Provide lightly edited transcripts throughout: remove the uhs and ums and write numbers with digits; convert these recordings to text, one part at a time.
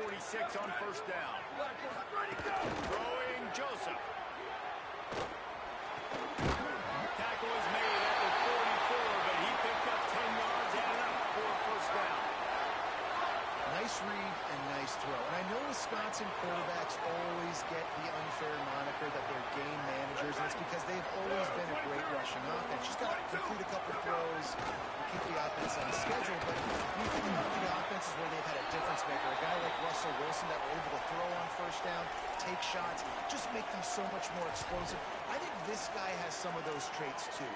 46 on first down. Throwing Joseph. Tackle is made at the 44, but he picked up 10 yards and enough for a first down. Nice read and nice throw. And I know Wisconsin quarterbacks always get the unfair moniker that they're game managers, and it's because they've always been a great rushing offense. Just got to complete a couple throws and keep the offense on schedule. But when you think about the offenses where they've had a difference maker, a guy like Russell Wilson that were able to throw on first down, take shots, just make them so much more explosive. I think this guy has some of those traits too.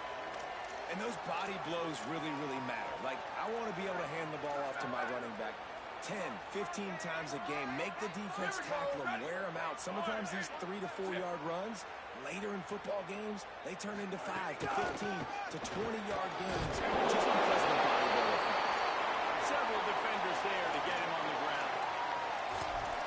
And those body blows really, really matter. Like, I want to be able to hand the ball off to my running back 10, 15 times a game. Make the defense tackle them, wear them out. Sometimes these 3 to 4 yard runs, later in football games, they turn into 5 to 15 to 20-yard games just because of the body blow effect. Several defenders there to get him on the ground.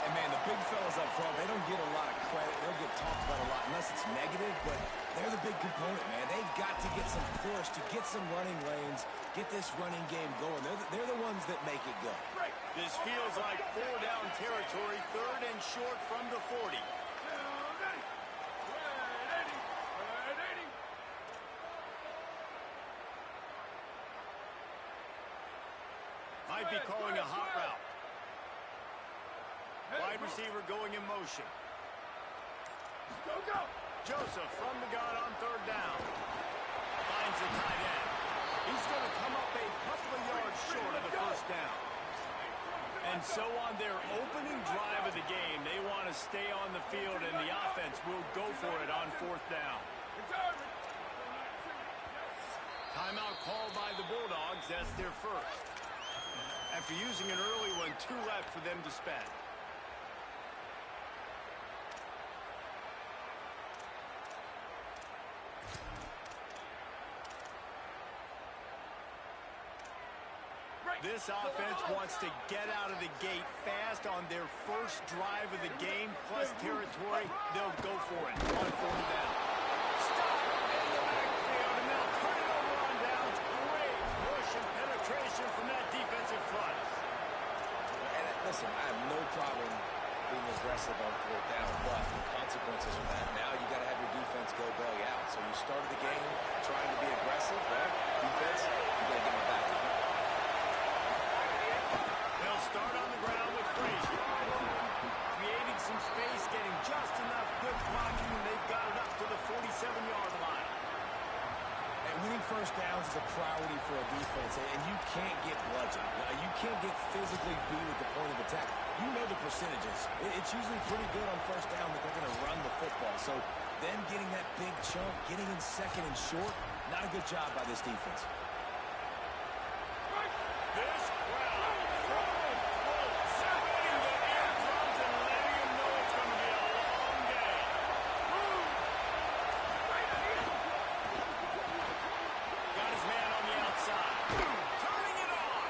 And, man, the big fellas up front, they don't get a lot of credit. They'll get talked about a lot unless it's negative, but they're the big component, man. They've got to get some push, to get some running lanes, get this running game going. They're the ones that make it go. This feels like 4-down territory, 3rd and short from the 40. Might be calling a hot route. Wide receiver going in motion. Go! Joseph from the gun on 3rd down. Finds the tight end. He's going to come up a couple of yards short of the first down. And so on their opening drive of the game, they want to stay on the field, and the offense will go for it on 4th down. Timeout called by the Bulldogs. That's their first. After using an early one, 2 left for them to spend. This offense wants to get out of the gate fast on their first drive of the game, plus territory. They'll go for it on 4th down. Stop in the backfield, and they'll turn it over on downs. Great push and penetration from that defensive front. And listen, I have no problem being aggressive on 4th down, but the consequences of that, now you got to have your defense go belly out. So you started the game trying to be aggressive, well, defense, you got to get them back up. Start on the ground with Frazier. Creating some space, getting just enough good blocking, and they've got it up to the 47-yard line. And winning first downs is a priority for a defense, and you can't get bludgeoned. You can't get physically beat at the point of attack. You know the percentages. It's usually pretty good on first down that they're going to run the football. So them getting that big chunk, getting in 2nd and short, not a good job by this defense. This crowd throwing floats in the eardrums and letting him know it's going to be a long day. Got his man on the outside. Turning it on.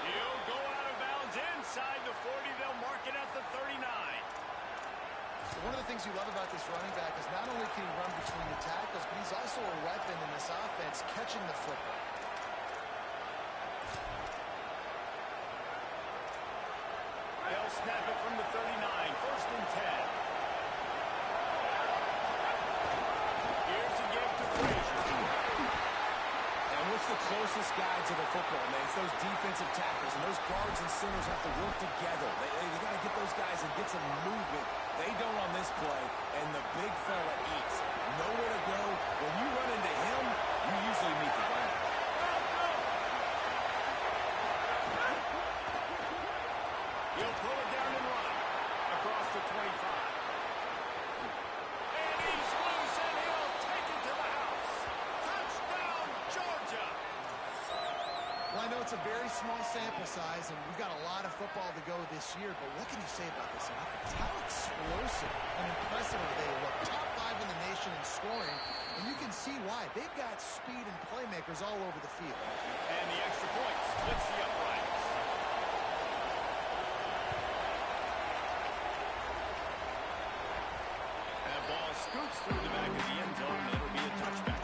He'll go out of bounds inside the 40. They'll mark it at the 39. So one of the things you love about this running back is not only can he run between the tackles, but he's also a weapon in this offense, catching the football. They'll snap it from the 39, 1st and 10. Here's a give to Frazier. And what's the closest guy to the football, man? It's those defensive tackles, and those guards and centers have to work together. They got to get those guys and get some movement. They don't on this play, and the big fella eats. Nowhere to go. When you run into him, you usually meet the ground. He'll pull it down and run across the 25. And he's loose, and he'll take it to the house. Touchdown, Georgia. Well, I know it's a very small sample size, and we've got a lot of football to go this year, but what can you say about this offense? How explosive and impressive they look. Top 5 in the nation in scoring, and you can see why. They've got speed and playmakers all over the field. And the extra point splits the uprights. That ball scoots through the back of the end zone. It'll be a touchback.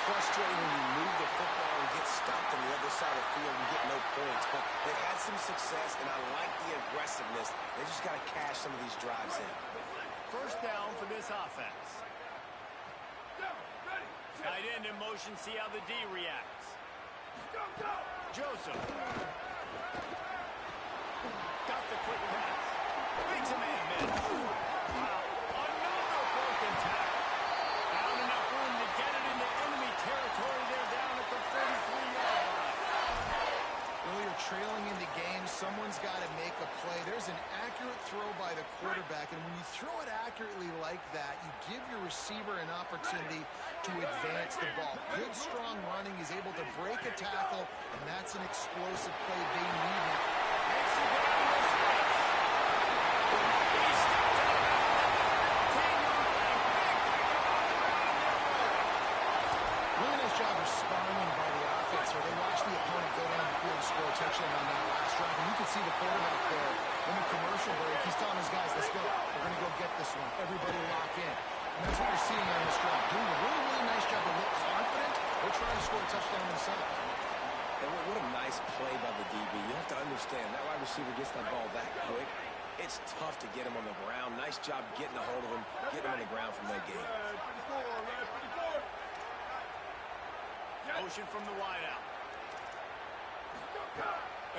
frustrating when you move the football and get stopped on the other side of the field and get no points. But they've had some success, and I like the aggressiveness. They just got to cash some of these drives in. First down for this offense. Tight end in motion, see how the D reacts. Joseph. Got the quick pass. Makes a man miss. Wow. Another broken tackle. Found enough room to get it into enemy territory. They're down at the 43-yard line. Well, you're trailing in the game. Someone's got to make a play. There's an accurate throw by the quarterback, and when you throw it accurately like that, you give your receiver an opportunity to advance the ball. Good, strong running. He's able to break a tackle, and that's an explosive play they needed. Makes the guy in the space. He steps out of the 15-yard line. Really nice job responding by the offense here. They watched the opponent go down the field and score a touchdown on that last drive, and you can see the quarterback there in the commercial break. He's telling his guys, let's go. We're going to go get this one. Everybody lock in. And that's what you're seeing on this drive. Doing a really, really nice job. They look confident. They're trying to score a touchdown themselves. And what a nice play by the DB. You have to understand, that wide receiver gets that ball that quick. It's tough to get him on the ground. Nice job getting a hold of him, getting him on the ground from that game. Motion from the wideout.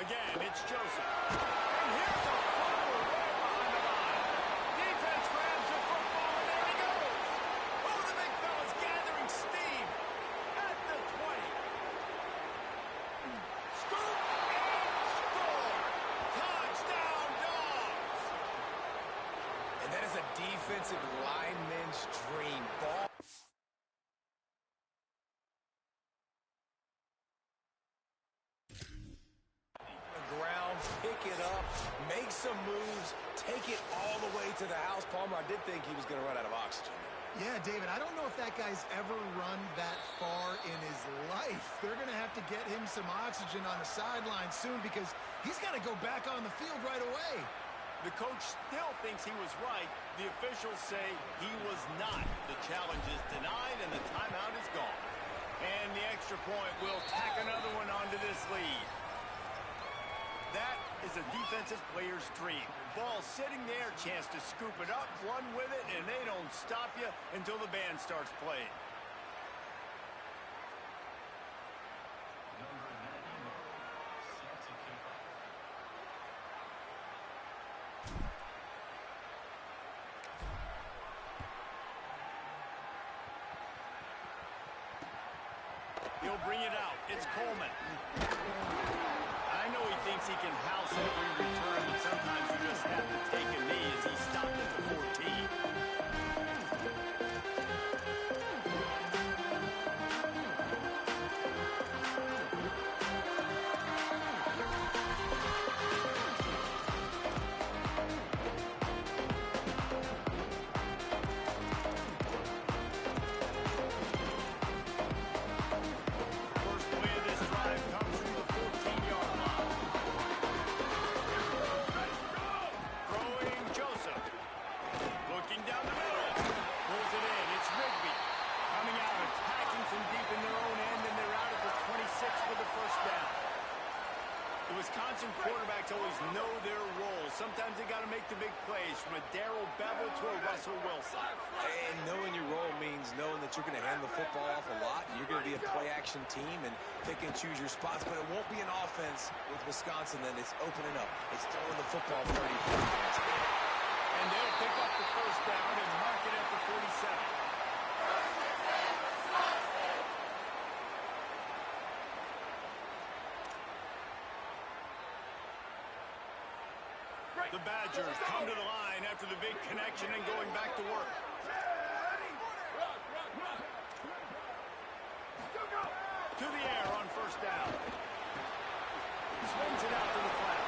Again, it's Joseph. And here's a fumble right behind the line. Defense grabs the football, and there he goes. Oh, the big fella's gathering steam at the 20. Scoop and score. Touchdown, Dogs. And that is a defensive lineman's dream. Ball. Pick it up, make some moves, take it all the way to the house. Palmer, I did think he was going to run out of oxygen. Yeah, David, I don't know if that guy's ever run that far in his life. They're going to have to get him some oxygen on the sideline soon because he's got to go back on the field right away. The coach still thinks he was right. The officials say he was not. The challenge is denied, and the timeout is gone. And the extra point will tack another one onto this lead. That is a defensive player's dream. Ball sitting there, chance to scoop it up, run with it, and they don't stop you until the band starts playing. He'll bring it out. It's Coleman. I know he thinks he can house every return, but sometimes you just have to take a knee as he stopped at the 14. First play of this drive comes from the 14-yard line. Throwing Joseph. Looking down the middle. Pulls it in. It's Rigby. Coming out, attacking from deep in their own end, and they're out at the 26 for the first down. The Wisconsin quarterbacks always know their role. Sometimes they got to make the big plays, from a Darrell Bevell to a Russell Wilson. And knowing your role means knowing that you're going to hand the football off a lot. You're going to be a play-action team and pick and choose your spots. But it won't be an offense with Wisconsin that it's opening up. It's throwing the football 30 times. And they'll pick up the first down and mark it at the 47. The Badgers come to the line after the big connection and going back to work. To the air on first down. Swings it out to the flat.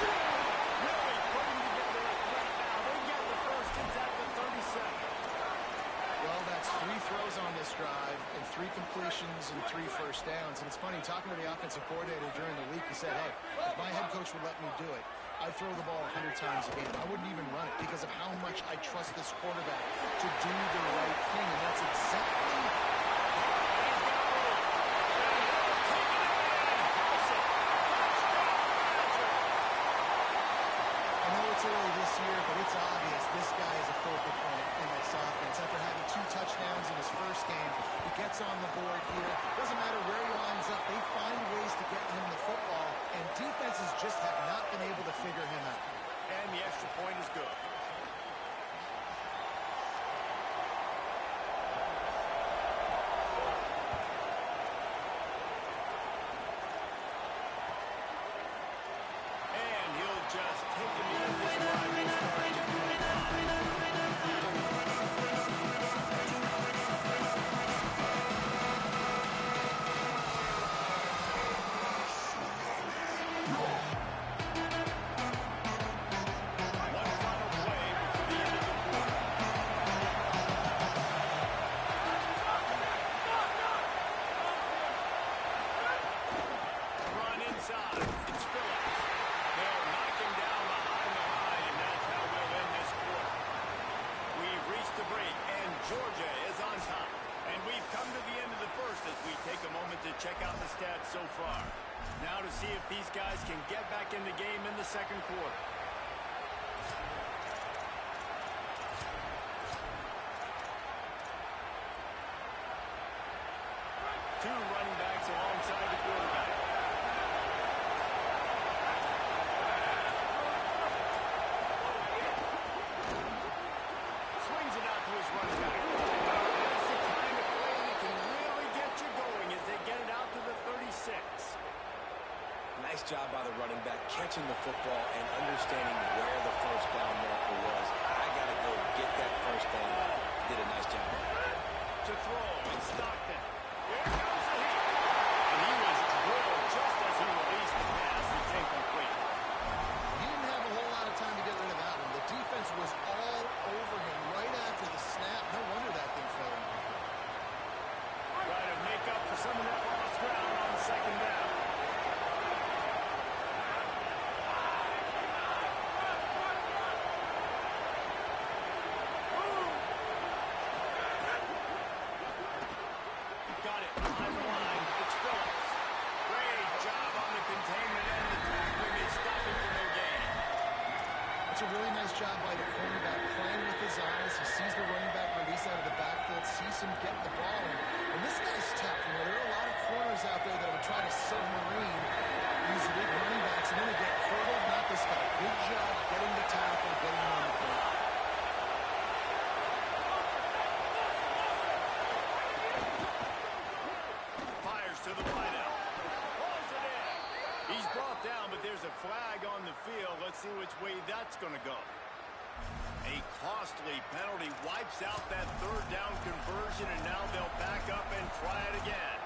Really putting together a threat now. They get the first. It's at the 37. Well, that's 3 throws on this drive and 3 completions and 3 first downs. And it's funny, talking to the offensive coordinator during the week, he said, hey, if my head coach would let me do it, I'd throw the ball 100 times a game. I wouldn't even run it because of how much I trust this quarterback to do the right thing. And that's exactly points on the board here. Doesn't matter where he lines up. They find ways to get him the football, and defenses just have not been able to figure him out. And the extra point is good. And he'll just take him in this ride and start to 25. Georgia is on top. And we've come to the end of the first as we take a moment to check out the stats so far. Now to see if these guys can get back in the game in the second quarter. Two running backs alongside the quarterback. Swings it out to his running back. That's the kind of play that can really get you going as they get it out to the 36. Nice job by the running back, catching the football and understanding where the first down marker was. I got to go get that first down. Did a nice job. To throw, it's Stockton. Here comes the heat. And he was drilled just as he released the pass. It's incomplete. He didn't have a whole lot of time to get rid of that one. The defense was all over him right after the snap. No wonder that thing fell in. Try to make up for some of that lost ground on second down. Got it behind the line. It's Phillips. Great job on the containment and the tackling. They stop him for no gain. That's a really nice job by the cornerback, playing with his eyes. He sees the running back release out of the backfield, sees him get the ball. And this guy's tough. You know, there are a lot of corners out there that would try to submarine these big running backs, and then they get hurdled. Not this guy. Good job getting the tackle, getting him on the field. Fires to the wideout. Pulls it in. He's brought down, but there's a flag on the field. Let's see which way that's going to go. A costly penalty wipes out that third down conversion, and now they'll back up and try it again.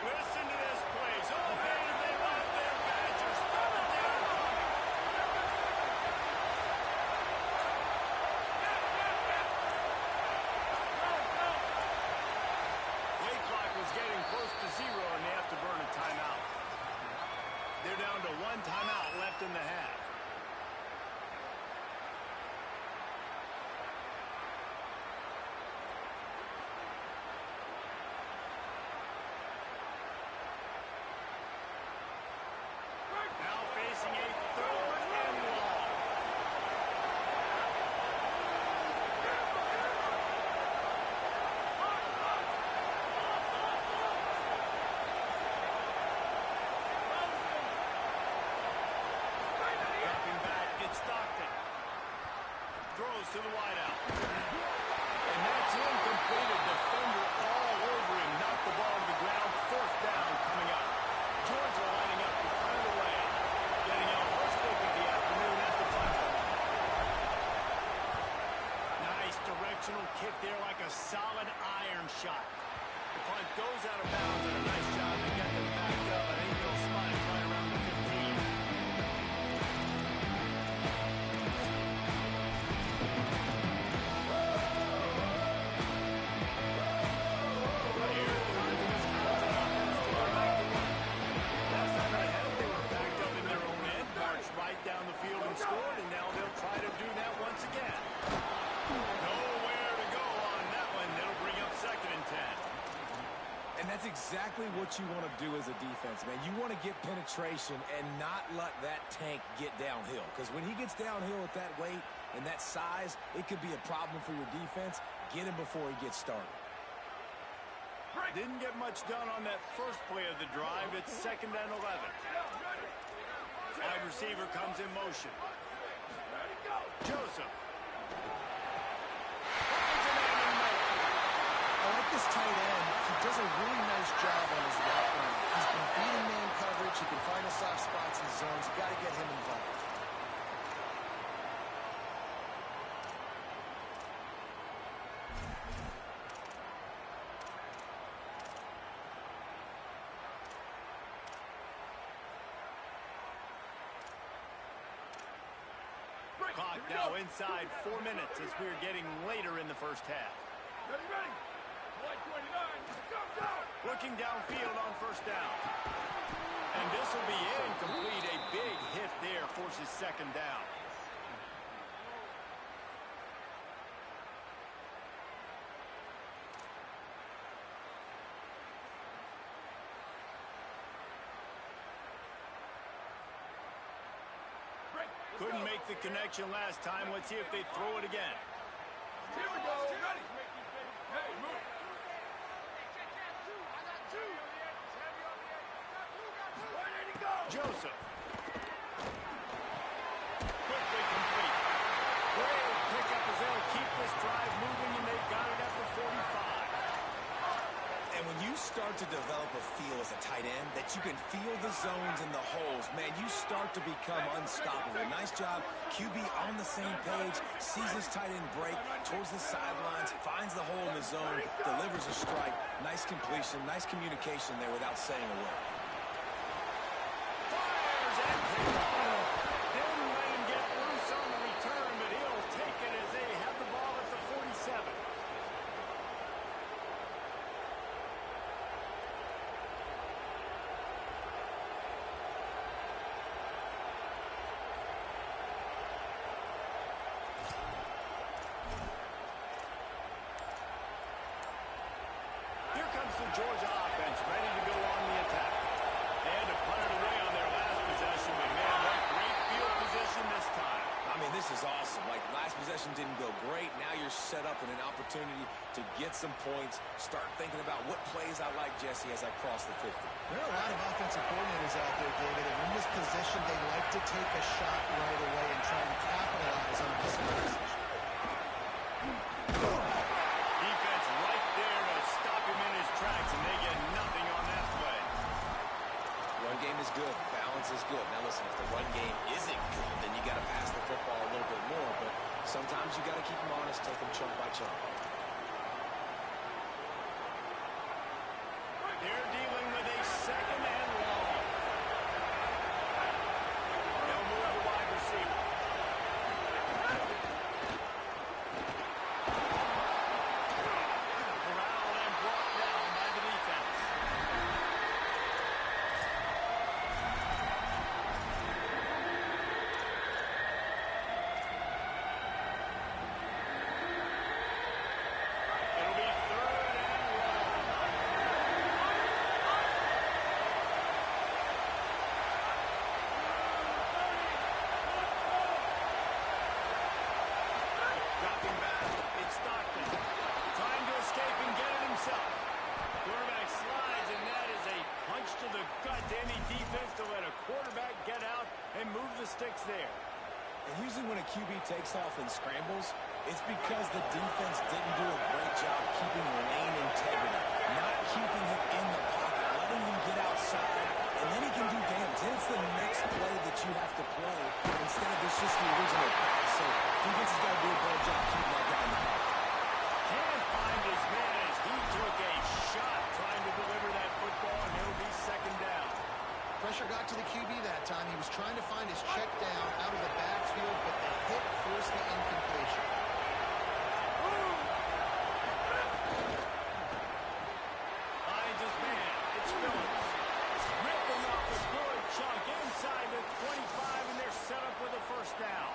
Listen to this place. Oh, man, they want their Badgers. Throw it down. Play clock was getting close to zero, and they have to burn a timeout. They're down to one timeout left in the half. Now facing a third and long. Dropping back, it's Stockton. Throws to the wideout. And that's incomplete. A defender all over him. Knocked the ball to the ground. Fourth down coming up. Georgia lining up to punt it away. Getting our first look of the afternoon at the punter. Nice directional kick there like a solid iron shot. The punt goes out of bounds, and a nice job to get them back up. I think they'll spot it right around the 15. Here comes Wisconsin offense to go back to work. Last time they had it, they were backed up in their own end, marched right down the field and scored, and now they'll try to do that once again. Nowhere to go on that one. That'll bring up second and 10. And that's exactly what you want to do as a defense, man. You want to get penetration and not let that tank get downhill. Because when he gets downhill at that weight and that size, it could be a problem for your defense. Get him before he gets started. Didn't get much done on that first play of the drive. It's 2nd and 11. Wide receiver comes in motion. Joseph. I like this tight end. He does a really nice job on his route running. He's been beating man coverage. He can find the soft spots in zones. You got to get him involved. Clock now inside 4 minutes as we're getting later in the first half. Ready, ready. Flight 29. Go, go. Looking downfield on first down. And this will be incomplete. A big hit there forces 2nd down. Couldn't make the connection last time. Let's see if they throw it again. Here we go. Ready. Hey, move. Where did he go? Joseph. Quickly complete. Great pickup as they'll keep this drive moving, and they've got it at the 45. And when you start to develop a feel as a tight end that you can feel the zones and the holes, man, you start to become unstoppable. Nice job. QB on the same page, sees his tight end break towards the sidelines, finds the hole in the zone, delivers a strike. Nice completion, nice communication there without saying a word. Fires and didn't let him get loose on the return, but he'll take it as they have the ball at the 47. Here comes the Georgia offense, ready to go on the attack. They had to punt it away on their last possession, but man, what great field position this time. I mean, this is awesome. Like, last possession didn't go great. Now you're set up in an opportunity to get some points. Start thinking about what plays I like, Jesse, as I cross the 50. There are a lot of offensive coordinators out there, David, and in this position, they like to take a shot right away and try to capitalize on this position. Defense right there to stop him in his tracks, and they get nothing on that play. Run game is good. Balance is good. Now, listen, if the run game isn't good, then you got to pass the football a little bit more, but sometimes you got to keep them honest, take them chunk by chunk. They're dealing with a 2nd and long. They'll move the wide receiver. Corralled and brought down by the defense. It'll be 3rd and long. Dropping back, it's Stockton. Trying to escape and get it himself. Quarterback slides, and that is a punch to the gut to any defense to let a quarterback get out and move the sticks there. And usually when a QB takes off and scrambles, it's because the defense didn't do a great job keeping lane integrity, not keeping him in the pocket, letting him get outside, and then he can do damage. Then it's the next play that you have to play instead of it's just the original pass. So defense has got to do a better job keeping that guy in the pocket. Can't find his man as he took a shot trying to deliver that football, and it'll be 2nd down. Pressure got to the QB that time. He was trying to find his check down out of the backfield, but the hit forced the incompletion. Finds his man. It's Phillips. Ripping off a good chunk inside the 25, and they're set up with a 1st down.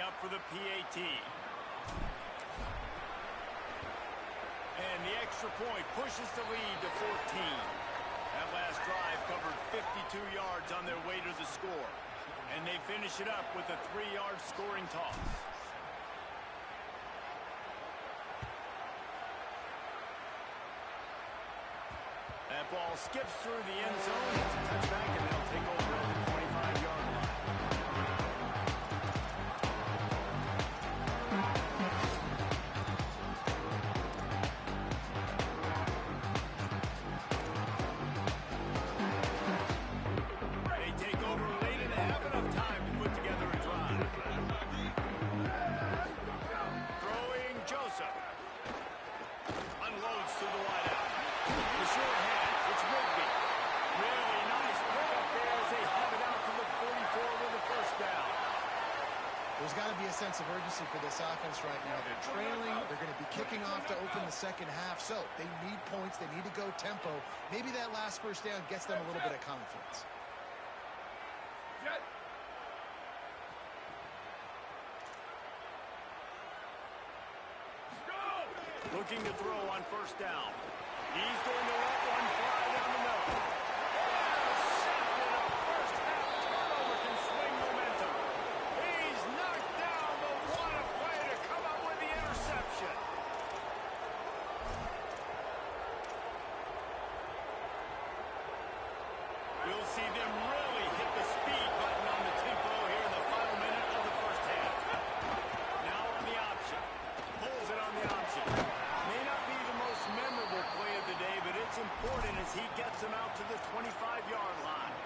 up for the PAT. And the extra point pushes the lead to 14. That last drive covered 52 yards on their way to the score. And they finish it up with a 3-yard scoring toss. That ball skips through the end zone. It's a touchback, and they'll take over at the 25-yard line. They take over late and have enough time to put together a drive. Throwing Joseph. Unloads to the wideout. The short hand, it's Rigby. Really nice pickup there as they have it out to the 44 with a first down. There's got to be a sense of urgency for this offense right now. They're trailing. They're going to be kicking off to open the second half. So they need points. They need to go tempo. Maybe that last first down gets them a little bit of confidence. Looking to throw on first down. He's going to let one fly down the middle. Intercepted. A first half turnover can swing momentum. He's knocked down, but what a play to come up with the interception. We'll see them really hit the speed button on the tempo here in the final minute of the first half. Now on the option. Pulls it on the option. May not be the most memorable play of the day, but it's important as he gets them out to the 25-yard line.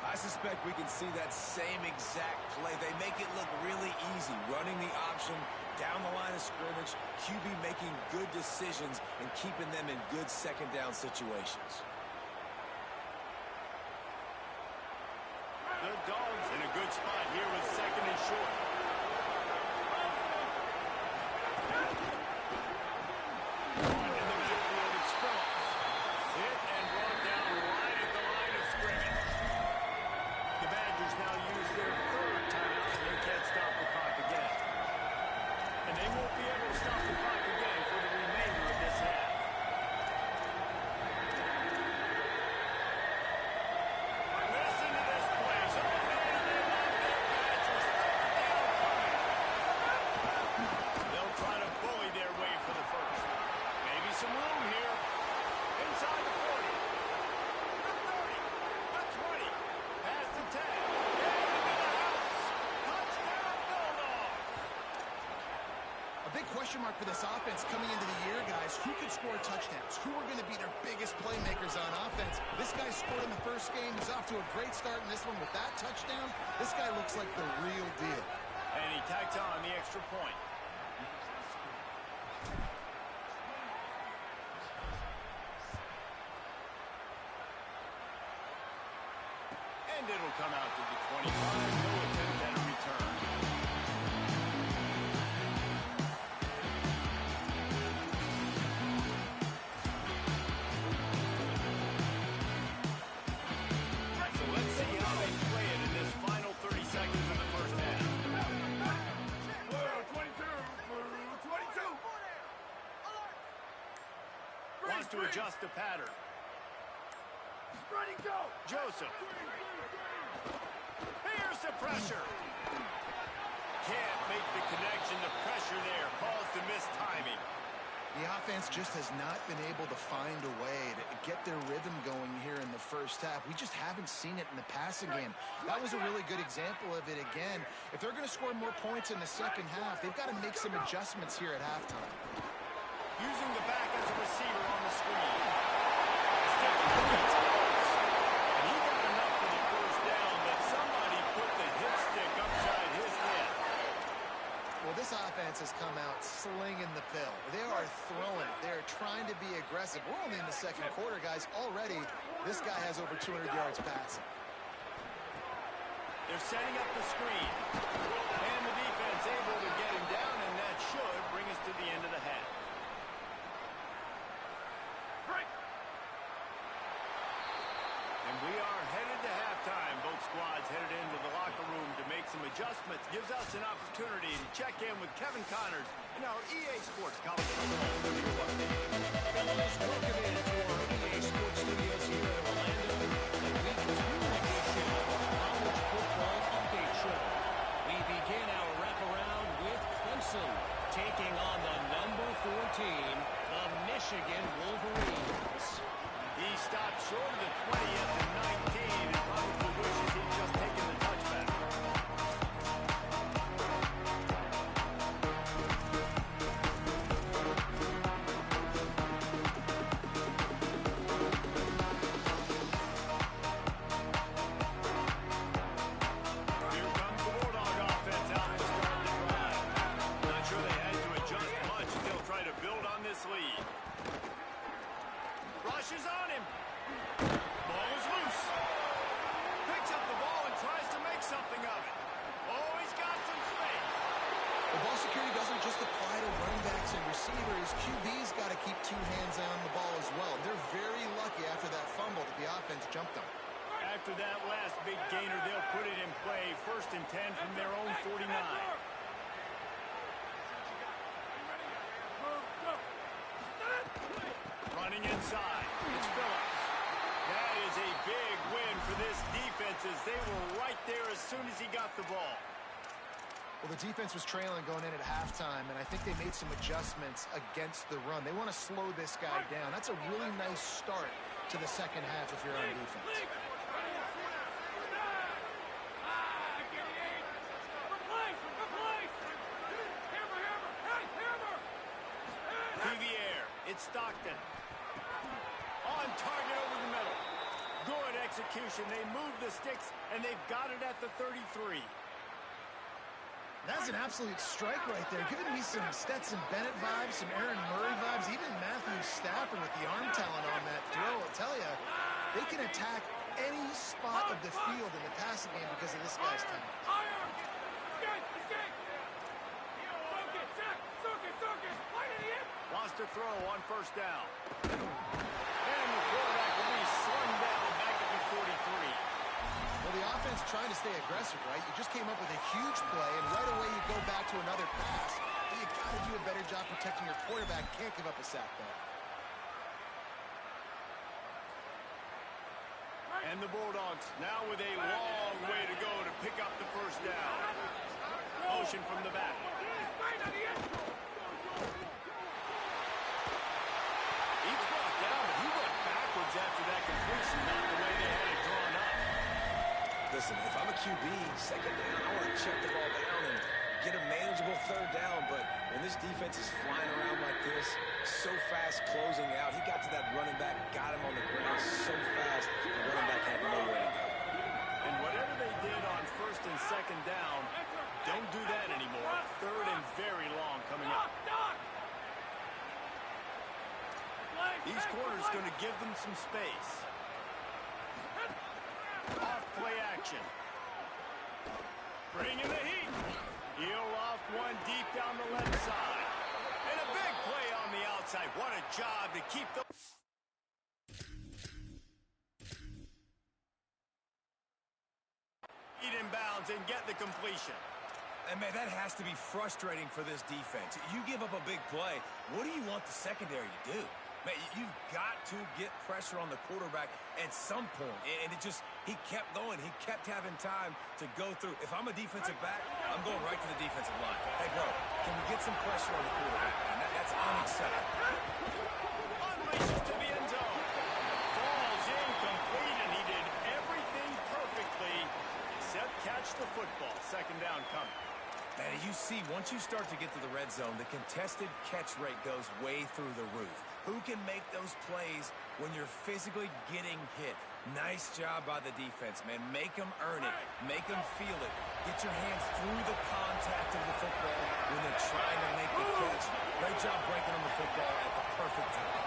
I suspect we can see that same exact play. They make it look really easy, running the option down the line of scrimmage, QB making good decisions and keeping them in good second down situations. The Dogs in a good spot here with second and short. On in the backfield, it's Phillips. Hit and brought down right at the line of scrimmage. The Badgers now use their third timeout, and they can't stop the clock again. And they won't be able to stop the clock again for the remainder of this half. Listen to this play. So they love their Badgers. Third down coming. They'll try to bully their way for the first. Maybe some room here. Inside the 40. The 30. The 20. Past the 10. Into the house. Touchdown, Bulldogs. A big question mark for this offense coming into the year, guys. Who could score touchdowns? Who are going to be their biggest playmakers on offense? This guy scored in the first game. He's off to a great start in this one with that touchdown. This guy looks like the real deal. And he tacks on the extra point. And it'll come out to the 25. No attempt at a return. So let's see how they play it in this final 30 seconds of the first half. Blue 22. Blue 22. Wants to adjust the pattern. Ready, go. Joseph. Here's the pressure. Can't make the connection. The pressure there caused the missed timing. The offense just has not been able to find a way to get their rhythm going here in the first half. We just haven't seen it in the passing game. That was a really good example of it again. If they're going to score more points in the second half, they've got to make some adjustments here at halftime. Using the back as a receiver on the screen. Stephen gets close. And he got enough for the first down, but somebody put the hit stick upside his head. Well, this offense has come out slinging the pill. They are throwing it. They're trying to be aggressive. We're only in the second quarter, guys. Already, this guy has over 200 yards passing. They're setting up the screen. And the defense able to get him down, and that should bring us to the end of the half. Break. And we are headed to halftime. Both squad's headed into the locker room to make some adjustments. Gives us an opportunity to check in with Kevin Connors in our EA Sports College Football Studio update. Fellas, welcome into our EA Sports Studios here in Orlando. The Week 2 edition of our College Football Update Show. We begin our wraparound with Clemson taking on the number 4 team, the Michigan Wolverines. He stopped short of the 20 at the 19 and probably wishes he'd just taken the touchback. Here comes the Bulldog offense out to start the drive. Not sure they had to adjust much as they'll try to build on this lead. Rushes on him. Ball is loose. Picks up the ball and tries to make something of it. Oh, he's got some space. The ball security doesn't just apply to running backs and receivers. QB's got to keep 2 hands on the ball as well. They're very lucky after that fumble that the offense jumped on. After that last big gainer, they'll put it in play. 1st and 10 from their own 49. Running inside. It's Phillips. That is a big win for this defense as they were right there as soon as he got the ball. Well, the defense was trailing going in at halftime, and I think they made some adjustments against the run. They want to slow this guy down. That's a really nice start to the second half if you're on defense. Through the air, it's Stockton. On target over the middle. Good execution. They move the sticks, and they've got it at the 33. That's an absolute strike right there. Giving me some Stetson Bennett vibes, some Aaron Murray vibes, even Matthew Stafford with the arm talent on that throw. I'll tell you, they can attack any spot of the field in the passing game because of this guy's talent. Wants to throw on 1st down. And the quarterback will be slung down back at the 43. Well, the offense trying to stay aggressive, right? You just came up with a huge play, and right away you go back to another pass. But you got to do a better job protecting your quarterback. Can't give up a sack there. And the Bulldogs now with a long way to go to pick up the 1st down. Motion from the back. He's brought down, but he went backwards after that completion, not the way they had it drawn up. Listen, if I'm a QB, second down, I want to check the ball down and get a manageable 3rd down. But when this defense is flying around like this, so fast closing out, he got to that running back, got him on the ground so fast, the running back had nowhere to go. And whatever they did on 1st and 2nd down, don't do that anymore. 3rd and very long coming up. These corners going to give them some space. Off play action. Bring in the heat. He'll loft one deep down the left side. And a big play on the outside. What a job to keep the feet in bounds and get the completion. And, man, that has to be frustrating for this defense. You give up a big play. What do you want the secondary to do? Man, you've got to get pressure on the quarterback at some point. And it just, he kept going. He kept having time to go through. If I'm a defensive back, I'm going right to the defensive line. Hey, bro, can we get some pressure on the quarterback, man? That's unacceptable. Unleashes to the end zone. Falls incomplete, and he did everything perfectly except catch the football. 2nd down coming. And you see, once you start to get to the red zone, the contested catch rate goes way through the roof. Who can make those plays when you're physically getting hit? Nice job by the defense, man. Make them earn it. Make them feel it. Get your hands through the contact of the football when they're trying to make the catch. Great job breaking on the football at the perfect time.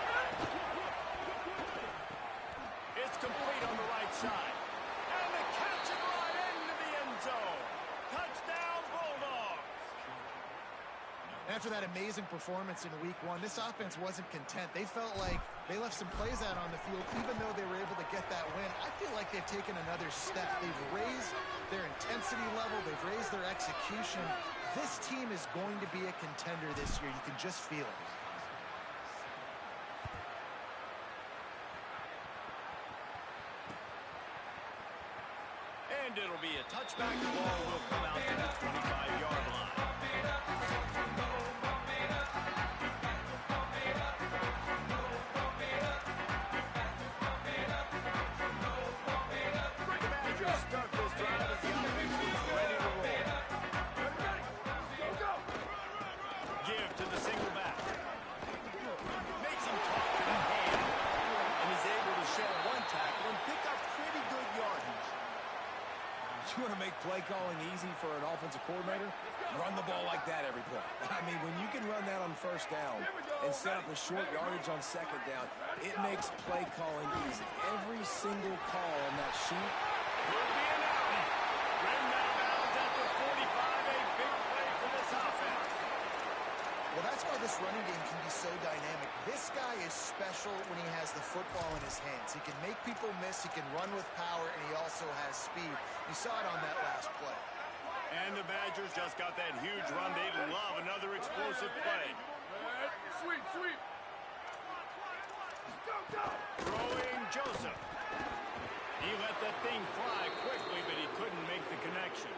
It's complete on the right side. And the catch it right into the end zone. Touchdown, Bulldogs. And After that amazing performance in week 1, this offense wasn't content. They felt like they left some plays out on the field, even though they were able to get that win. I feel like they've taken another step. They've raised their intensity level. They've raised their execution. This team is going to be a contender this year. You can just feel it. And it'll be a touchback. The ball will come out to the 25-yard line. The Badgers start this drive as the offense is ready to roll. Give to the single back. Makes him talk to the hand. And is able to show one tackle and pick up pretty good yardage. You want to make play calling easy for an offensive coordinator? Run the ball like that every play. I mean, when you can run that on first down and set up a short yardage on second down, it makes play calling easy. Every single call on that sheet. Could be an out. Rim out of bounds at the 45. A big play for this offense. Well, that's why this running game can be so dynamic. This guy is special when he has the football in his hands. He can make people miss, he can run with power, and he also has speed. You saw it on that last play. And the Badgers just got that huge run. They love another explosive play. Sweep, sweep. Go, go. Throwing Joseph. He let that thing fly quickly, but he couldn't make the connection.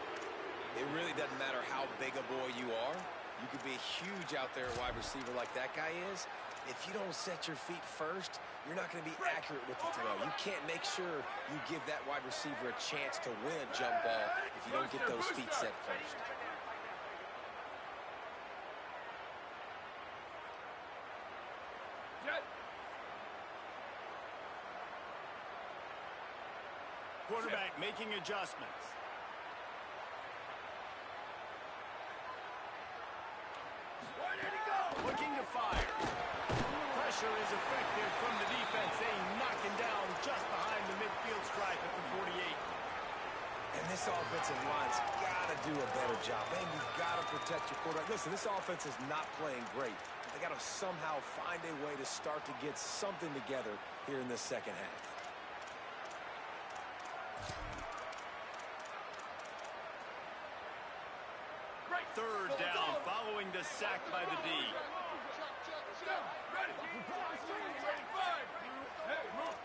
It really doesn't matter how big a boy you are. You could be huge out there, a wide receiver like that guy is. If you don't set your feet first, you're not going to be accurate with the throw. You can't make sure you give that wide receiver a chance to win a jump ball if you don't get those feet set first. Quarterback making adjustments. Where did he go? Looking to fire. Pressure is effective from the defense. They knock him down just behind the midfield stripe at the 48. And this offensive line's got to do a better job. Man, you've got to protect your quarterback. Listen, this offense is not playing great. They got to somehow find a way to start to get something together here in this second half. Third down following the sack by the D. Ready. Hey, move.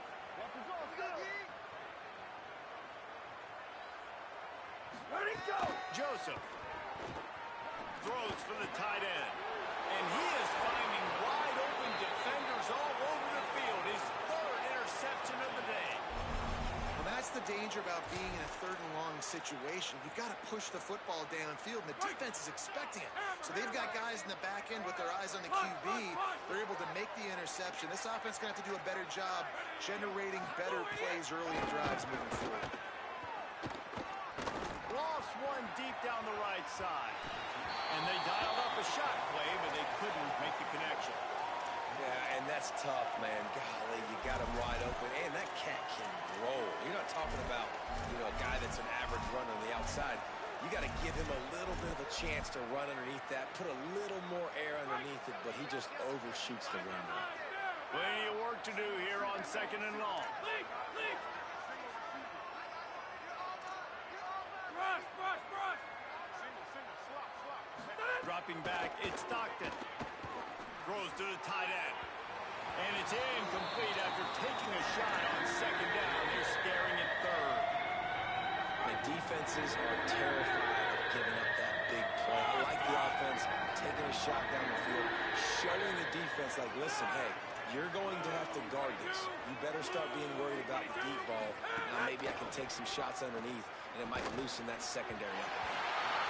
Where'd he go? Joseph throws for the tight end. And he is finding wide open defenders all over the field. His third interception of the day. Well, that's the danger about being in a third and long situation. You've got to push the football downfield, and the defense is expecting it. So they've got guys in the back end with their eyes on the QB. They're able to make the interception. This offense is going to have to do a better job generating better plays early in drives moving forward. Lost one deep down the right side. And they dialed up a shot play, but they couldn't make the connection. Yeah, and that's tough, man. Golly, you got him wide open. And that cat can roll. You're not talking about, a guy that's an average runner on the outside. You got to give him a little bit of a chance to run underneath that, put a little more air underneath it, but he just overshoots the rim. Plenty of work to do here on second and long. Brush. Dropping back, it's Stockton. Throws to the tight end. And it's incomplete after taking a shot on second down. They're scaring it third. The defenses are terrified of giving up that big play. I like the offense taking a shot down the field, showing the defense like, listen, hey, you're going to have to guard this. You better start being worried about the deep ball. Now maybe I can take some shots underneath, and it might loosen that secondary up.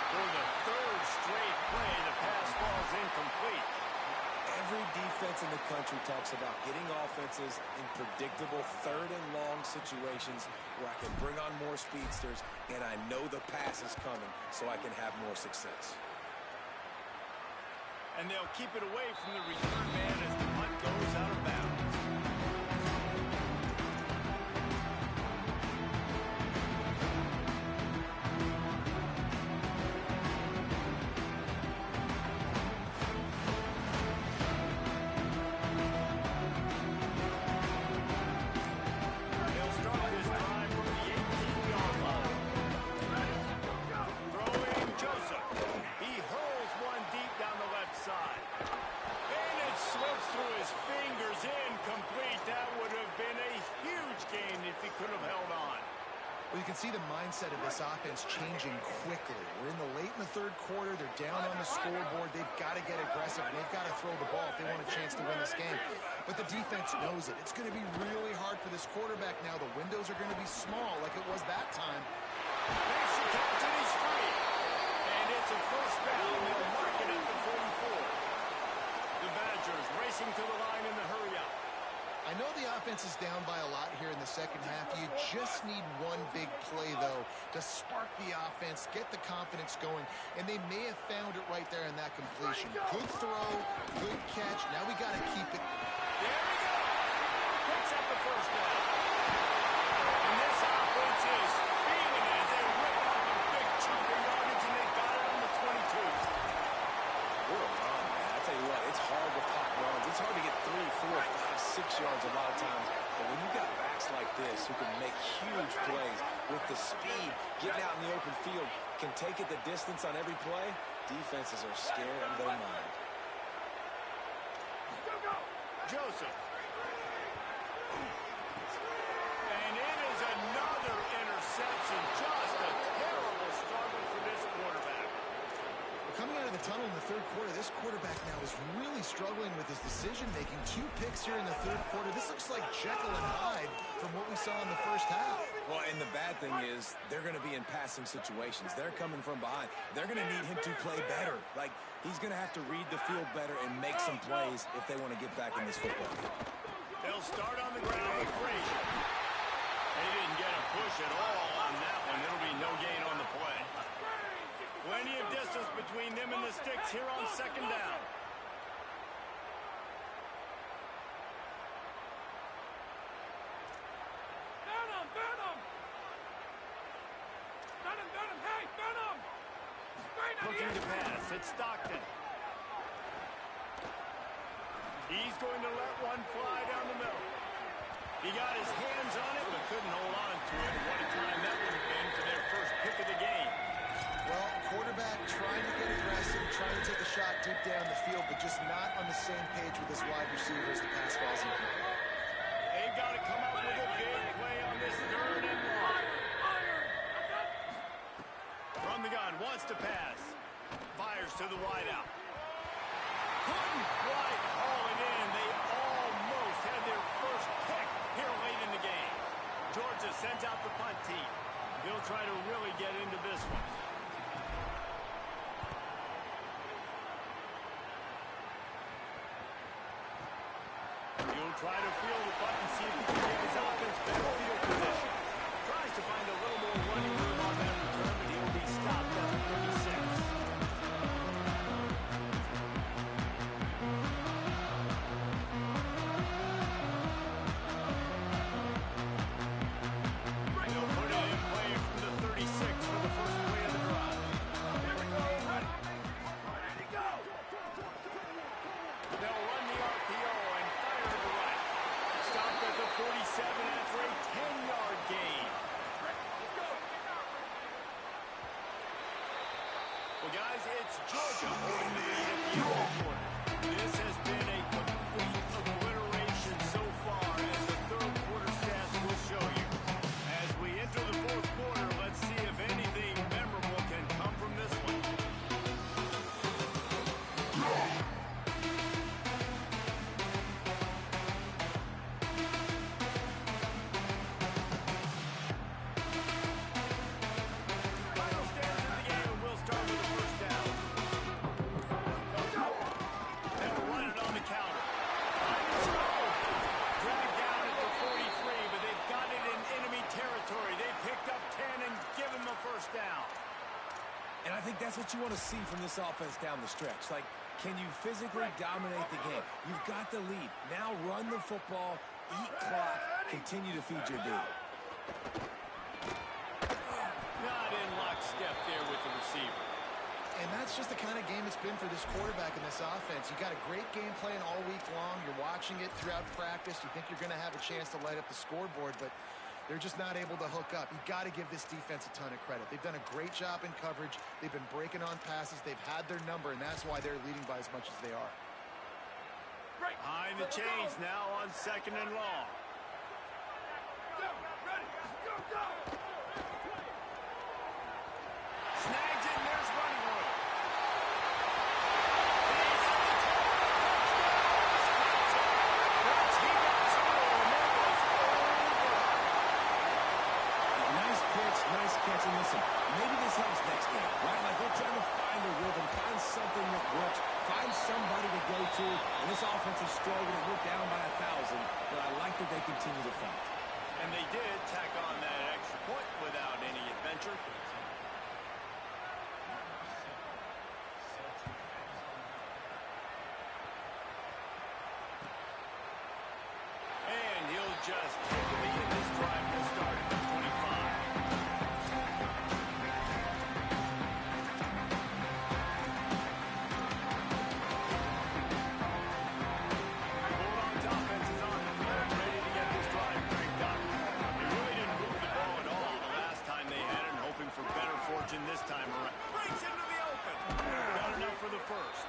For the third straight play, the pass falls incomplete. Every defense in the country talks about getting offenses in predictable third and long situations where I can bring on more speedsters and I know the pass is coming so I can have more success. And they'll keep it away from the return man as the punt goes out of bounds. fingers incomplete. That would have been a huge gain if he could have held on. Well, you can see the mindset of this offense changing quickly. We're in the late in the third quarter. They're down on the scoreboard. They've got to get aggressive. They've got to throw the ball if they want a chance to win this game. But the defense knows it. It's going to be really hard for this quarterback now. The windows are going to be small like it was that time. Makes the catch and he's free. And it's a first down. They'll mark it at the 44. The Badgers racing to the line in the hurry-up. I know the offense is down by a lot here in the second half. You just need one big play, though, to spark the offense, get the confidence going, and they may have found it right there in that completion. Good throw, good catch. Now we got to keep it. There we go. Picks up the first down. And this offense is feeling it as they rip off a big chunk of yardage, and they got it on the 22. What a run, man. I tell you what, it's hard to pop runs. It's hard to get 3, 4, 5, 6 yards a lot of times. But when you got backs like this who can make huge plays with the speed, getting out in the open field, can take it the distance on every play, defenses are scared out of their mind. Joseph. And it is another interception. Just a terrible struggle for this quarterback. Coming out of the tunnel in the third quarter, this quarterback now is really struggling with his decision-making. 2 picks here in the third quarter. This looks like Jekyll and Hyde from what we saw in the first half. Well, and the bad thing is they're going to be in passing situations. They're coming from behind. They're going to need him to play better. Like, he's going to have to read the field better and make some plays if they want to get back in this football game. They'll start on the ground with Frazier. They didn't get a push at all on that one. There'll be no gain on the play. Plenty of distance between them and the sticks here on second down. Looking to pass. It's Stockton. He's going to let one fly down the middle. He got his hands on it, but couldn't hold on to it. What a time that would have been for their first pick of the game. Well, quarterback trying to get aggressive, trying to take a shot deep down the field, but just not on the same page with his wide receivers. The pass falls incomplete. They've got to come up with a big play on this third and long. From the gun, wants to pass. Fires to the wideout. Couldn't quite haul it in. They almost had their first pick here late in the game. Georgia sends out the punt team. They'll try to really get into this one. He'll try to field the punt and see if he can get his offense better field position. Tries to find a little more running room on that return, but he will be stopped at the 36. They'll put it in play from the 36 for the first play of the drive. They'll run the RPO and fire to the right. Stopped at the 47 after a 10-yard gain. Well, guys, it's Georgia holding the lead at the end of the quarter. This has been a complete obliteration so far, as the third quarter stats will show you. As we enter the fourth quarter, let's see if anything memorable can come from this one. Final stands in the game, and we'll start with the first down. They'll run it on the counter. Dragged down at the 43, but they've got it in enemy territory. They picked up 10 and give them the first down. And I think that's what you want to see from this offense down the stretch. Like, can you physically dominate the game? You've got the lead. Now run the football, eat clock, continue to feed your D. Not in lockstep there with the receiver. And that's just the kind of game it's been for this quarterback and this offense. You got a great game plan all week long. You're watching it throughout practice. You think you're going to have a chance to light up the scoreboard, but they're just not able to hook up. You got to give this defense a ton of credit. They've done a great job in coverage. They've been breaking on passes. They've had their number, and that's why they're leading by as much as they are. Behind the chains now on 2nd and long. Snags it, and there's running room. He's on the top. Once he got to him, it was over. Nice pitch, nice catch. And listen, maybe this helps next game, right? Like they're trying to find a rhythm, find something that works, find somebody to go to. And this offense is struggling. We're down by 1,000, but I like that they continue to fight. And they did tack on that extra point without any adventure. And he'll just take the lead in this drive to start at the 25. Bulldogs offense is on the field, ready to get this drive cranked up. They really didn't move the ball at all the last time they had it, and hoping for better fortune this time around. Breaks into the open. Got enough for the first.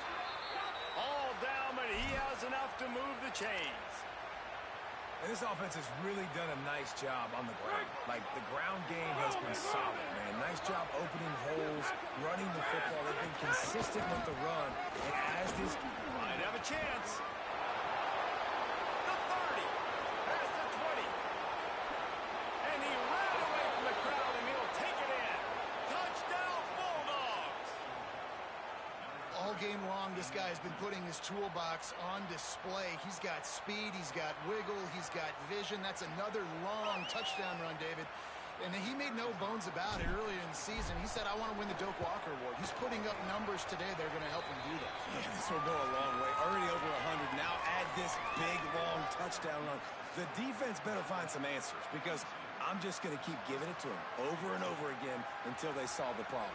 All down, but he has enough to move the chains. And this offense has really done a nice job on the ground. Like, the ground game has been solid, man. Nice job opening holes, running the football. They've been consistent with the run. And as this... Might have a chance. The 30. Past the 20. And he ran away from the crowd, and he'll take it in. Touchdown, Bulldogs. All game long, this guy has been putting his toolbox on display. He's got speed, he's got wiggle, he's got vision. That's another long touchdown run, David. And he made no bones about it earlier in the season. He said, I want to win the Doak Walker Award. He's putting up numbers today that are going to help him do that. Yeah, this will go a long way. Already over 100. Now add this big, long touchdown run. The defense better find some answers because I'm just going to keep giving it to them over and over again until they solve the problem.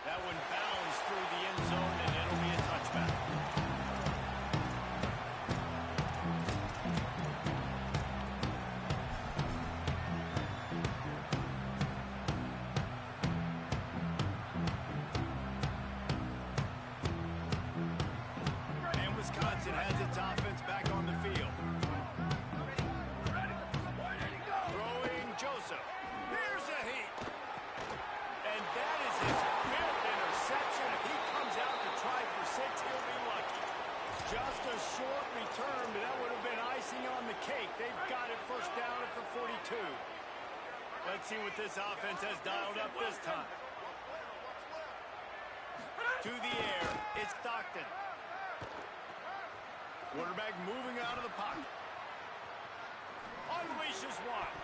That one bounds through the end zone, and it'll be a touchback. And Wisconsin has its offense back on the field. Throwing Joseph. Here's a heat. And that is his fifth interception. If he comes out to try for 6, he'll be lucky. Just a short return, but that would have been icing on the cake. They've got it first down at the 42. Let's see what this offense has dialed up this time. To the air, it's Stockton. Quarterback moving out of the pocket. Unleashes one.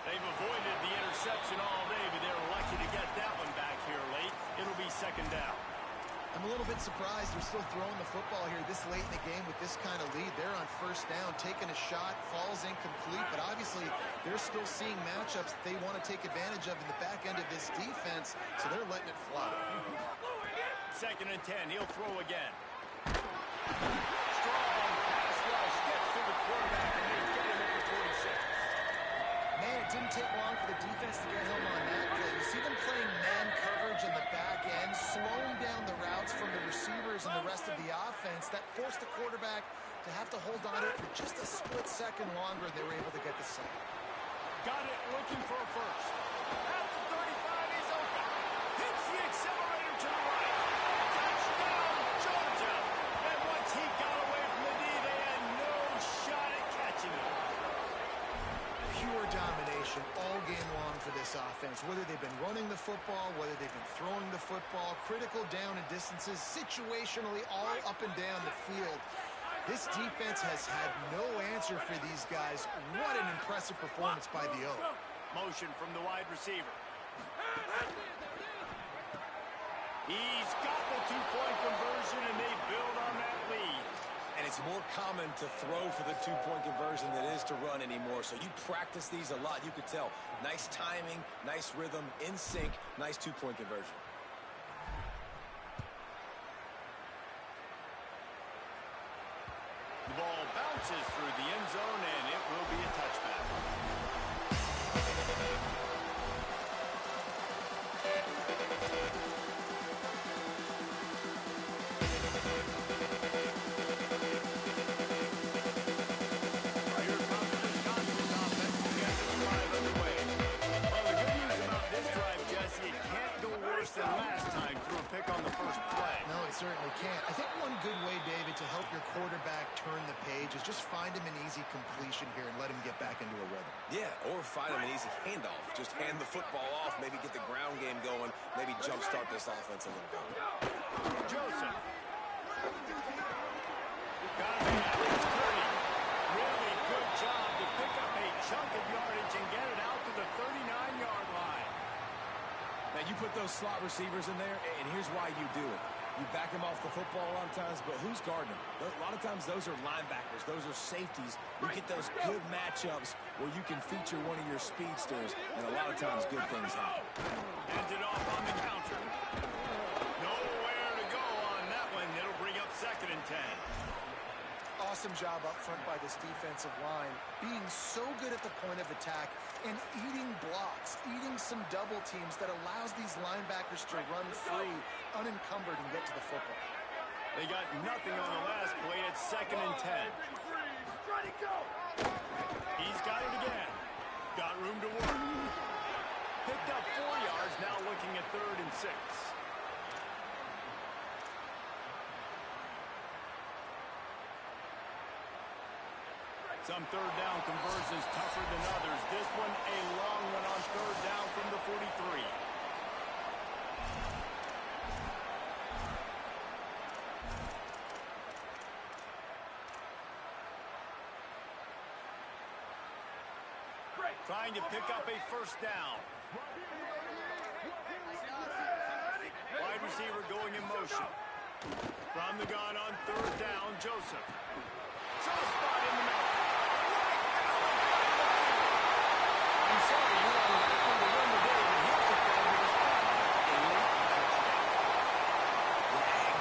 They've avoided the interception all day, but they're lucky to get that one back here late. It'll be second down. I'm a little bit surprised they're still throwing the football here this late in the game with this kind of lead. They're on first down, taking a shot, falls incomplete, but obviously they're still seeing matchups that they want to take advantage of in the back end of this defense, so they're letting it fly. Second and 10, he'll throw again. Strong pass rush gets to the quarterback, and they get him at the 46. Man, it didn't take long for the defense to get home on that play. You see them playing man coverage in the back end, slowing down the routes from the receivers and the rest of the offense. That forced the quarterback to have to hold on to it for just a split second longer. They were able to get the sack. Got it, looking for a first. At the 35, he's open. Hits the accelerator to the right. Touchdown, Georgia. And once he got away from the D, they had no shot at catching him. Pure domination all game long for this offense. Whether they've been running the football, whether they've been throwing the football, critical down and distances, situationally all up and down the field. This defense has had no answer for these guys. What an impressive performance by the O. Motion from the wide receiver. He's got the two-point conversion, and they build on that lead. And it's more common to throw for the two-point conversion than it is to run anymore. So you practice these a lot. You could tell. Nice timing, nice rhythm, in sync, nice two-point conversion. The ball bounces through the end zone, and it Certainly can't. I think one good way, David, to help your quarterback turn the page is just find him an easy completion here and let him get back into a rhythm. Yeah, or find him an easy handoff. Just hand the football off, maybe get the ground game going, maybe jumpstart this offense a little bit. Joseph. Got him at 30. Really good job to pick up a chunk of yardage and get it out to the 39-yard line. Now, you put those slot receivers in there, and here's why you do it. You back them off the football a lot of times, but who's guarding them? A lot of times those are linebackers. Those are safeties. You get those good matchups where you can feature one of your speedsters, and a lot of times good things happen. Hands it off on the counter. Nowhere to go on that one. It'll bring up 2nd and 10. Awesome job up front by this defensive line, being so good at the point of attack and eating blocks, eating some double teams that allows these linebackers to run free, unencumbered, and get to the football. They got nothing on the last play. It's 2nd and 10. He's got it again. Got room to work. Picked up 4 yards, now looking at 3rd and 6. Some third down conversions tougher than others. This one a long one on 3rd down from the 43. Trying to pick up a 1st down. Wide receiver going in motion. From the gun on 3rd down, Joseph. Show spot in the middle. I'm sorry, you're unlikely to win the day, but here's a play with his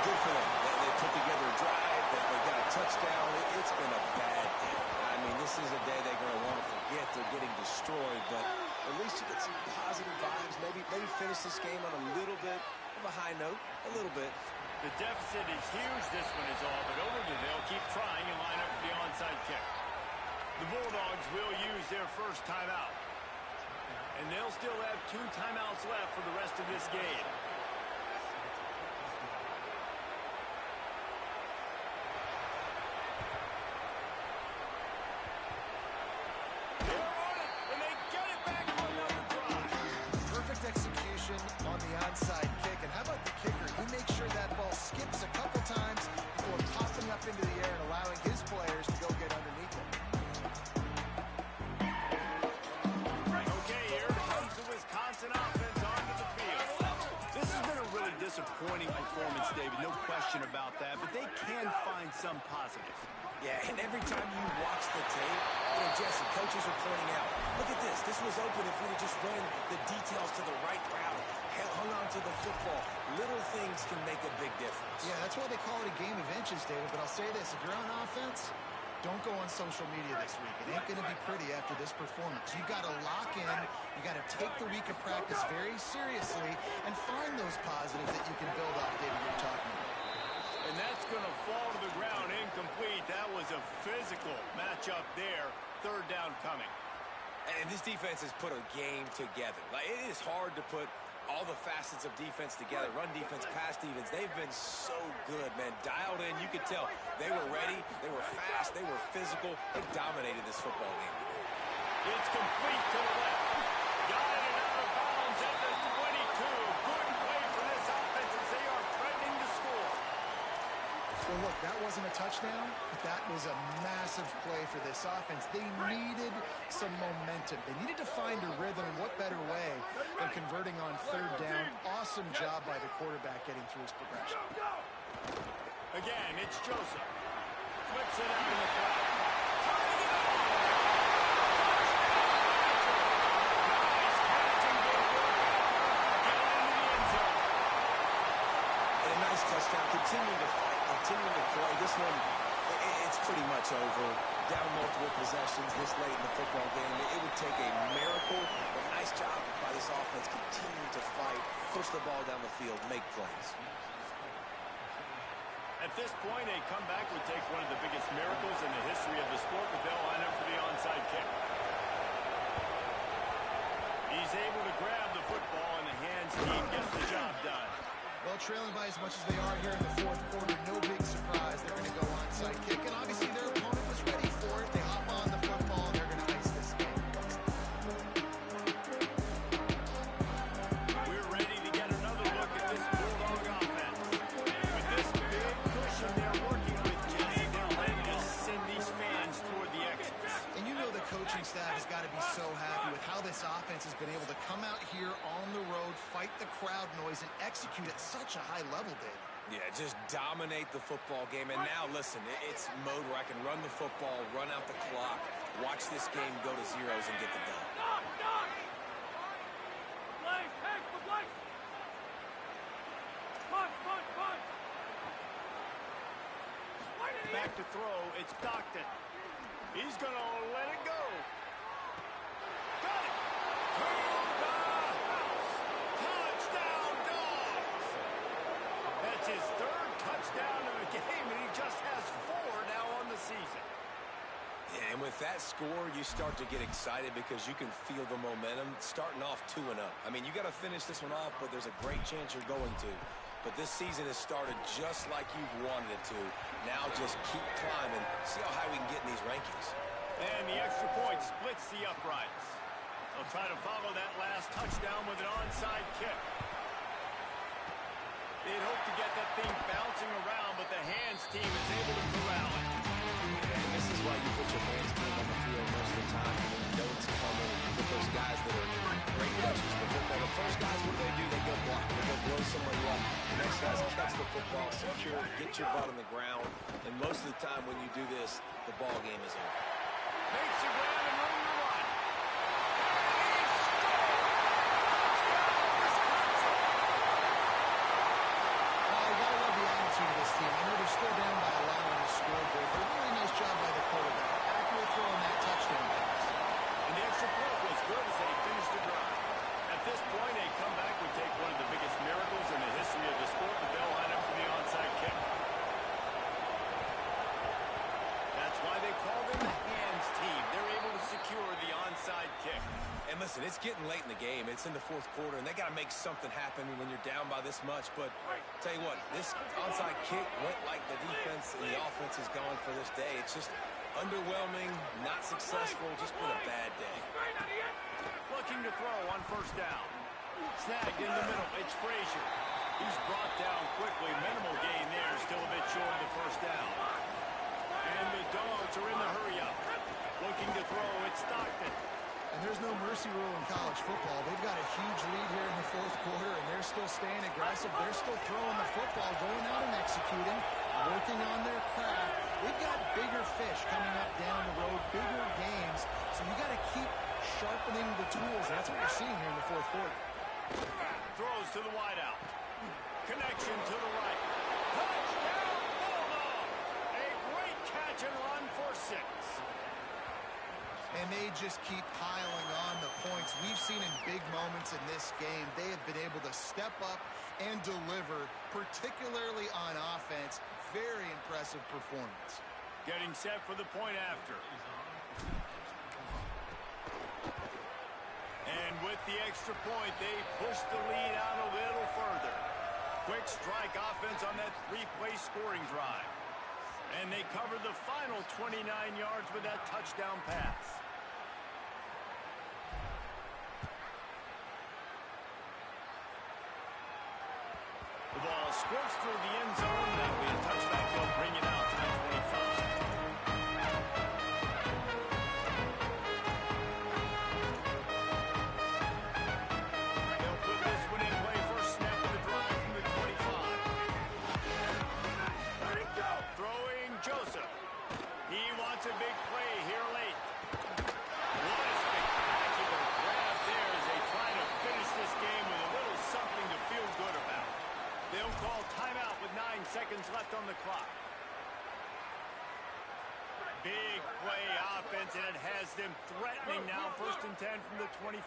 Good for them. They put together a drive. They got a touchdown. It's been a bad day. I mean, this is a day they're going to want to forget. They're getting destroyed, but at least you get some positive vibes. Maybe finish this game on a little bit of a high note. A little bit. The deficit is huge. This one is all but over. They'll keep trying and line up for the onside kick. The Bulldogs will use their first timeout. And they'll still have 2 timeouts left for the rest of this game. They're on it, and they get it back for another drive. Perfect execution on the onside kick. And how about the kicker? He makes sure that ball skips a couple times before popping up into the air and allowing his players to go get underneath it. Okay, here comes the Wisconsin offense onto the field. This has been a really disappointing performance, David, no question about that, but they can find some positives. Yeah, and every time you watch the tape, Jesse, coaches are pointing out, look at this. This was open if we'd have just ran the details to the right route, hung on to the football. Little things can make a big difference. Yeah, that's why they call it a game of inches, David. But I'll say this, if you're on offense, don't go on social media this week. It ain't going to be pretty after this performance. You got to lock in. You got to take the week of practice very seriously and find those positives that you can build off, David, you're talking about. And that's going to fall to the ground incomplete. That was a physical matchup there. 3rd down coming. And this defense has put a game together. Like, it is hard to put all the facets of defense together. Run defense, pass defense. They've been so good, man. Dialed in. You could tell they were ready. They were fast. They were physical. They dominated this football game. It's complete to the left. Got it out of bounds at the 22. Good play for this offense as they are threatening to score. Well, look, that wasn't a touchdown, but that was a massive play for this offense. They needed some momentum. They needed to find a rhythm, and what better way than converting on 3rd down. Awesome job by the quarterback getting through his progression. Again, it's Joseph. Flips it out in the flat. Tying it up. Nice catch and good work after get into the end zone. And a nice touchdown. Continuing to fight, continuing to play. This one, it's pretty much over. Down multiple possessions this late in the football game. It would take a miracle field, make plays. At this point, a comeback would take one of the biggest miracles in the history of the sport, but they'll line up for the onside kick. He's able to grab the football, and the hands team gets the job done. Well, trailing by as much as they are here in the fourth quarter, no big surprise. They're going to go onside kick, and obviously their opponent was ready for it. They hop on the football, and they're going to ice this game. We're ready to get another look at this Bulldog offense. With this big cushion they're working with, Jesse, they're ready to send these fans toward the exits. And you know the coaching staff has got to be so happy with how this offense has been able to come out here on the road, fight the crowd noise, and execute at such a high level, Dave. Yeah, just dominate the football game. And now, listen, it's mode where I can run the football, run out the clock, watch this game go to zeros and get the done. Back to throw, it's Stockton. He's going to let it go. Got it! To the house! Touchdown, Dogs! That's his third touchdown of the game, and he just has 4 now on the season. Yeah, and with that score, you start to get excited because you can feel the momentum starting off 2-0. I mean, you got to finish this one off, but there's a great chance you're going to. But this season has started just like you've wanted it to. Now just keep climbing. See how high we can get in these rankings. And the extra point splits the uprights. They'll try to follow that last touchdown with an onside kick. They'd hope to get that thing bouncing around, but the hands team is able to corral it. And this is why you put your hands team on the field most of the time. When you know it's coming, you put those guys that are great catches for football. The first guys, what do? They go block. They go blow somebody up. The next guys catch the football, secure, get your butt on the ground. And most of the time when you do this, the ball game is over. Makes a grab and room to run. You got to love the attitude of this team. I know they're still down by a lot on the scoreboard, but a really nice job by the quarterback. Accurate throw on that touchdown pass. And the extra point was good as they finished the drive. At this point, a comeback would take one of the biggest miracles in the history of the sport, but they'll line up for the onside kick. That's why they call them the hands team. They're able to secure the onside kick. And listen, it's getting late in the game. It's in the fourth quarter, and they got to make something happen when you're down by this much. But tell you what, this onside kick went like the defense and the offense is gone for this day. It's just underwhelming, not successful, just been a bad day. Looking to throw on first down. Snagged in the middle. It's Frazier. He's brought down quickly. Minimal gain there. Still a bit short of the first down. And the Dogs are in the hurry-up. Looking to throw. It's Stockton. And there's no mercy rule in college football. They've got a huge lead here in the fourth quarter, and they're still staying aggressive. They're still throwing the football, going out and executing, working on their craft. We've got bigger fish coming up down the road, bigger games. So you got to keep sharpening the tools. That's what you're seeing here in the fourth quarter. Throws to the wideout. Connection to the right. Touchdown, Bulldog! A great catch and run for 6. And they just keep piling on the points. We've seen in big moments in this game, they have been able to step up and deliver, particularly on offense. Very impressive performance. Getting set for the point after. And with the extra point, they push the lead out a little further. Quick strike offense on that 3-play scoring drive. And they cover the final 29 yards with that touchdown pass. The ball squirts through the end zone. That'll be a touchback. They'll bring it out to the 25. They'll put this one in play. First snap of the drive from the 25. Throwing Joseph. He wants a big play here late. What a spectacular grab there as they try to finish this game with a little something to feel good about. They'll call timeout with 9 seconds left on the clock. Big play offense, and it has them threatening now. 1st and 10 from the 25.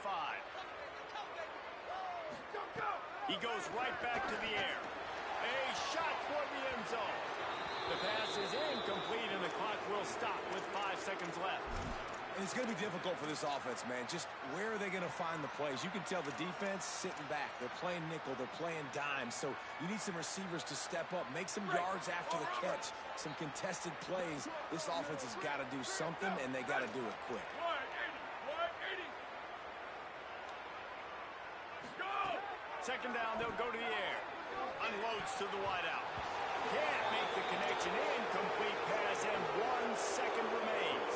He goes right back to the air. A shot toward the end zone. The pass is incomplete, and the clock will stop with 5 seconds left. And it's going to be difficult for this offense, man. Just where are they going to find the plays? You can tell the defense sitting back. They're playing nickel. They're playing dime. So you need some receivers to step up, make some yards after the catch, some contested plays. This offense has got to do something, and they got to do it quick. Second down, they'll go to the air. Unloads to the wideout. Can't make the connection. Incomplete pass, and 1 second remains.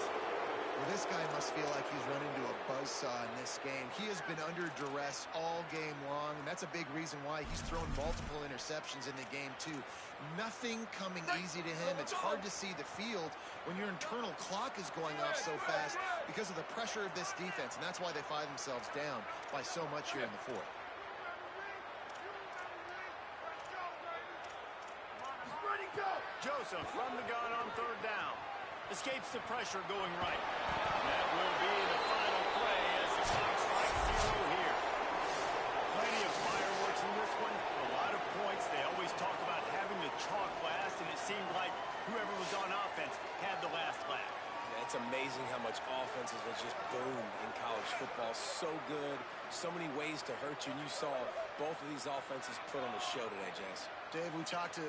Well, this guy must feel like he's run into a buzzsaw in this game. He has been under duress all game long, and that's a big reason why he's thrown multiple interceptions in the game, too. Nothing coming easy to him. It's hard to see the field when your internal clock is going off so fast because of the pressure of this defense, and that's why they find themselves down by so much here in the fourth. Joseph from the gun on third down. Escapes the pressure going right. That will be the final play as the clock strikes 0 here. Plenty of fireworks in this one. A lot of points. They always talk about having the chalk last, and it seemed like whoever was on offense had the last laugh. Yeah, it's amazing how much offenses have just boomed in college football. So good. So many ways to hurt you. And you saw both of these offenses put on a show today, Jess. Dave, we talked to